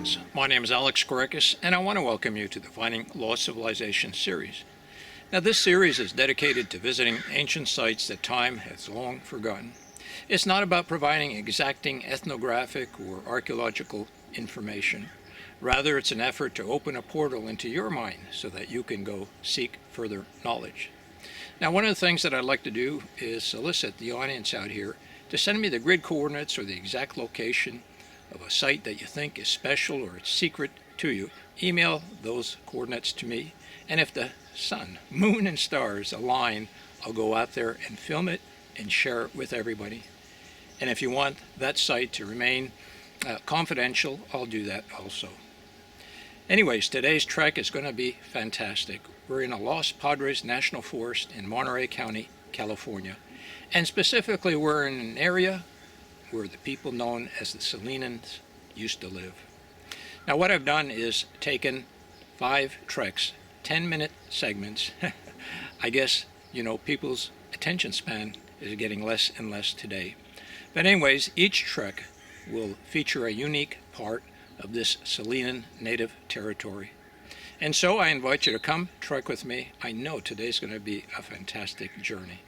friends, my name is Alex Korekis, and I want to welcome you to the Finding Lost Civilization series. Now, this series is dedicated to visiting ancient sites that time has long forgotten. It's not about providing exacting ethnographic or archaeological information. Rather, it's an effort to open a portal into your mind so that you can go seek further knowledge. Now, one of the things that I'd like to do is solicit the audience out here to send me the grid coordinates or the exact location of a site that you think is special or it's secret to you. Email those coordinates to me, and if the sun, moon, and stars align, I'll go out there and film it and share it with everybody. And if you want that site to remain confidential, I'll do that also. Anyways, today's trek is going to be fantastic. We're in the Los Padres National Forest in Monterey County, California. And specifically, we're in an area where the people known as the Salinans used to live. Now, what I've done is taken 5 treks, 10-minute segments. I guess, people's attention span is getting less and less today. But anyways, each trek will feature a unique part of this Salinan native territory. And so I invite you to come trek with me. I know today's going to be a fantastic journey.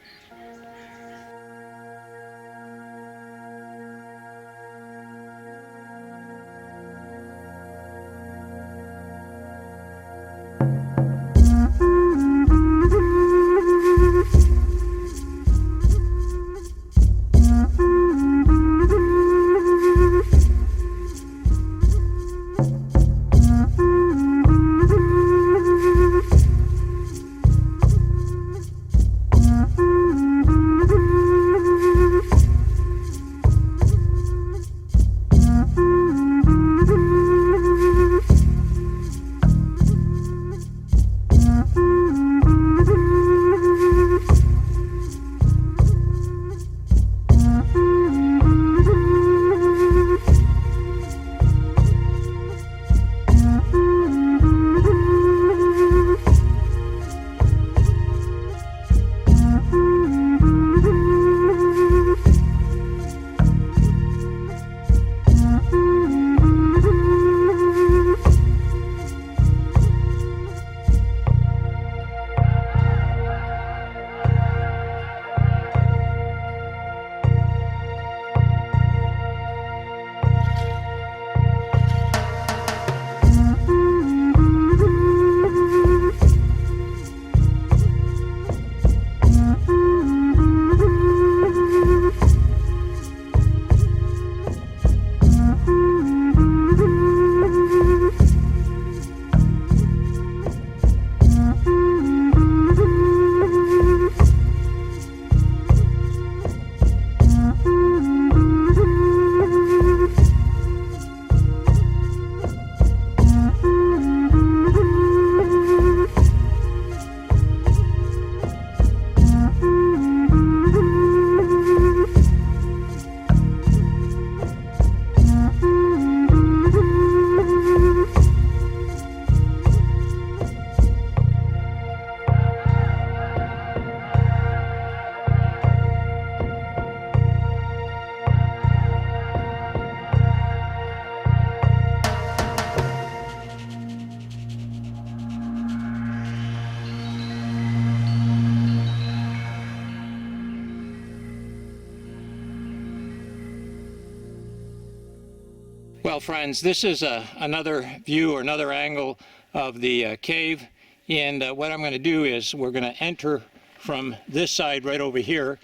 Well, friends, this is another view or another angle of the cave, and what I'm going to do is we're going to enter from this side right over here.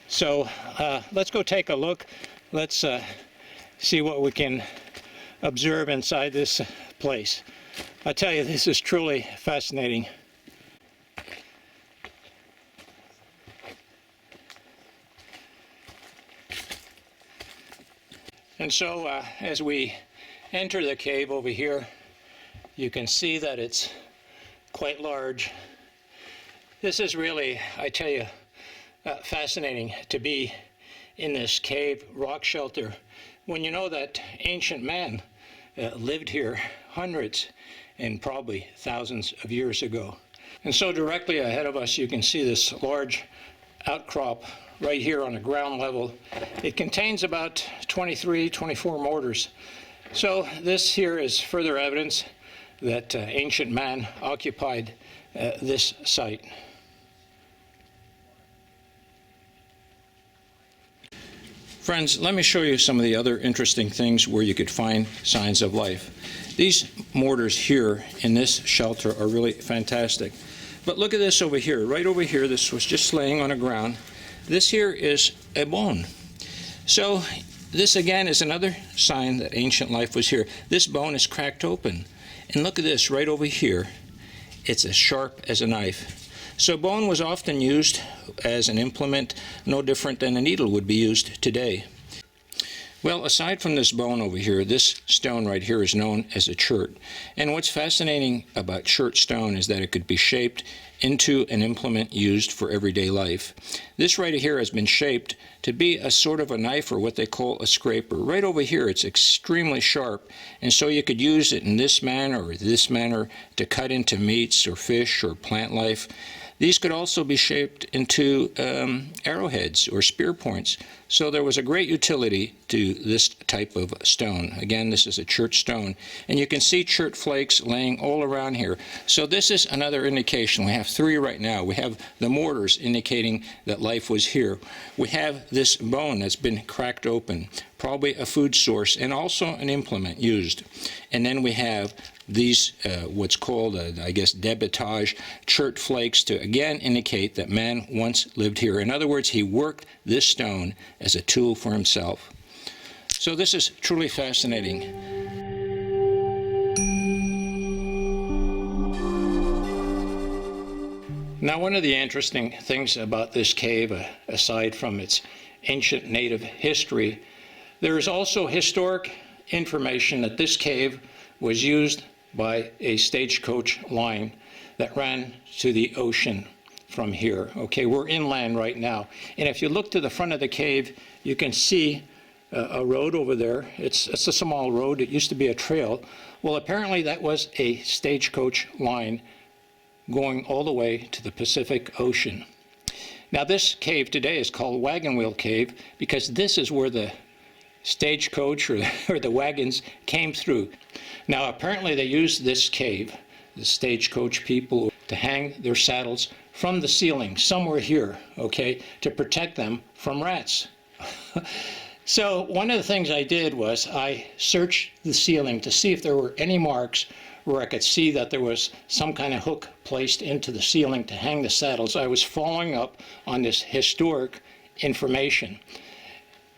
So let's go take a look. Let's see what we can observe inside this place. I tell you, this is truly fascinating. And so as we enter the cave over here, you can see that it's quite large. This is really, I tell you, fascinating to be in this cave rock shelter when you know that ancient man lived here hundreds and probably thousands of years ago. And so directly ahead of us, you can see this large outcrop right here on the ground level. It contains about 23, 24 mortars. So this here is further evidence that ancient man occupied this site. Friends, let me show you some of the other interesting things where you could find signs of life. These mortars here in this shelter are really fantastic. But look at this over here. Right over here, this was just laying on the ground. This here is a bone. So this again is another sign that ancient life was here. This bone is cracked open. And look at this right over here. It's as sharp as a knife. So bone was often used as an implement, no different than a needle would be used today. Well, aside from this bone over here, this stone right here is known as a chert. And what's fascinating about chert stone is that it could be shaped into an implement used for everyday life. This right here has been shaped to be a sort of a knife, or what they call a scraper. Right over here, it's extremely sharp, and so you could use it in this manner or this manner to cut into meats or fish or plant life. These could also be shaped into arrowheads or spear points. So there was a great utility to this type of stone. Again, this is a chert stone. And you can see chert flakes laying all around here. So this is another indication. We have three right now. We have the mortars indicating that life was here. We have this bone that's been cracked open, probably a food source and also an implement used. And then we have these what's called, I guess, debitage chert flakes to again indicate that man once lived here. In other words, he worked this stone as a tool for himself. So this is truly fascinating. Now, one of the interesting things about this cave, aside from its ancient native history, there is also historic information that this cave was used by a stagecoach line that ran to the ocean from here. Okay, we're inland right now. And if you look to the front of the cave, you can see a road over there. It's a small road. It used to be a trail. Well, apparently that was a stagecoach line going all the way to the Pacific Ocean. Now, this cave today is called Wagon Wheel Cave because this is where the stagecoach or the wagons came through. Now, apparently they used this cave, the stagecoach people, to hang their saddles from the ceiling somewhere here, okay, to protect them from rats. So one of the things I did was I searched the ceiling to see if there were any marks where I could see that there was some kind of hook placed into the ceiling to hang the saddles. I was following up on this historic information.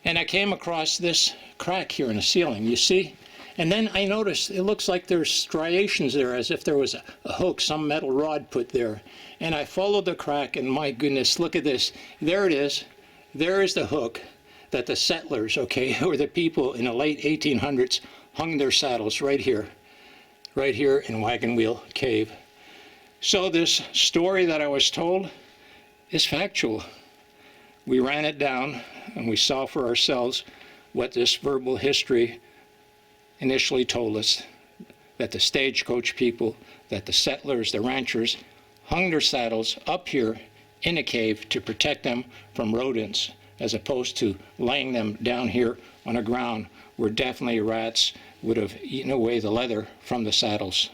And I came across this crack here in the ceiling, you see? And then I noticed it looks like there's striations there, as if there was a hook, some metal rod put there. And I followed the crack, and my goodness, look at this. There it is. There is the hook that the settlers, okay, or the people in the late 1800s hung their saddles right here in Wagon Wheel Cave. So this story that I was told is factual. We ran it down and we saw for ourselves what this verbal history initially told us, that the stagecoach people, that the settlers, the ranchers, hung their saddles up here in a cave to protect them from rodents, as opposed to laying them down here on the ground where definitely rats would have eaten away the leather from the saddles.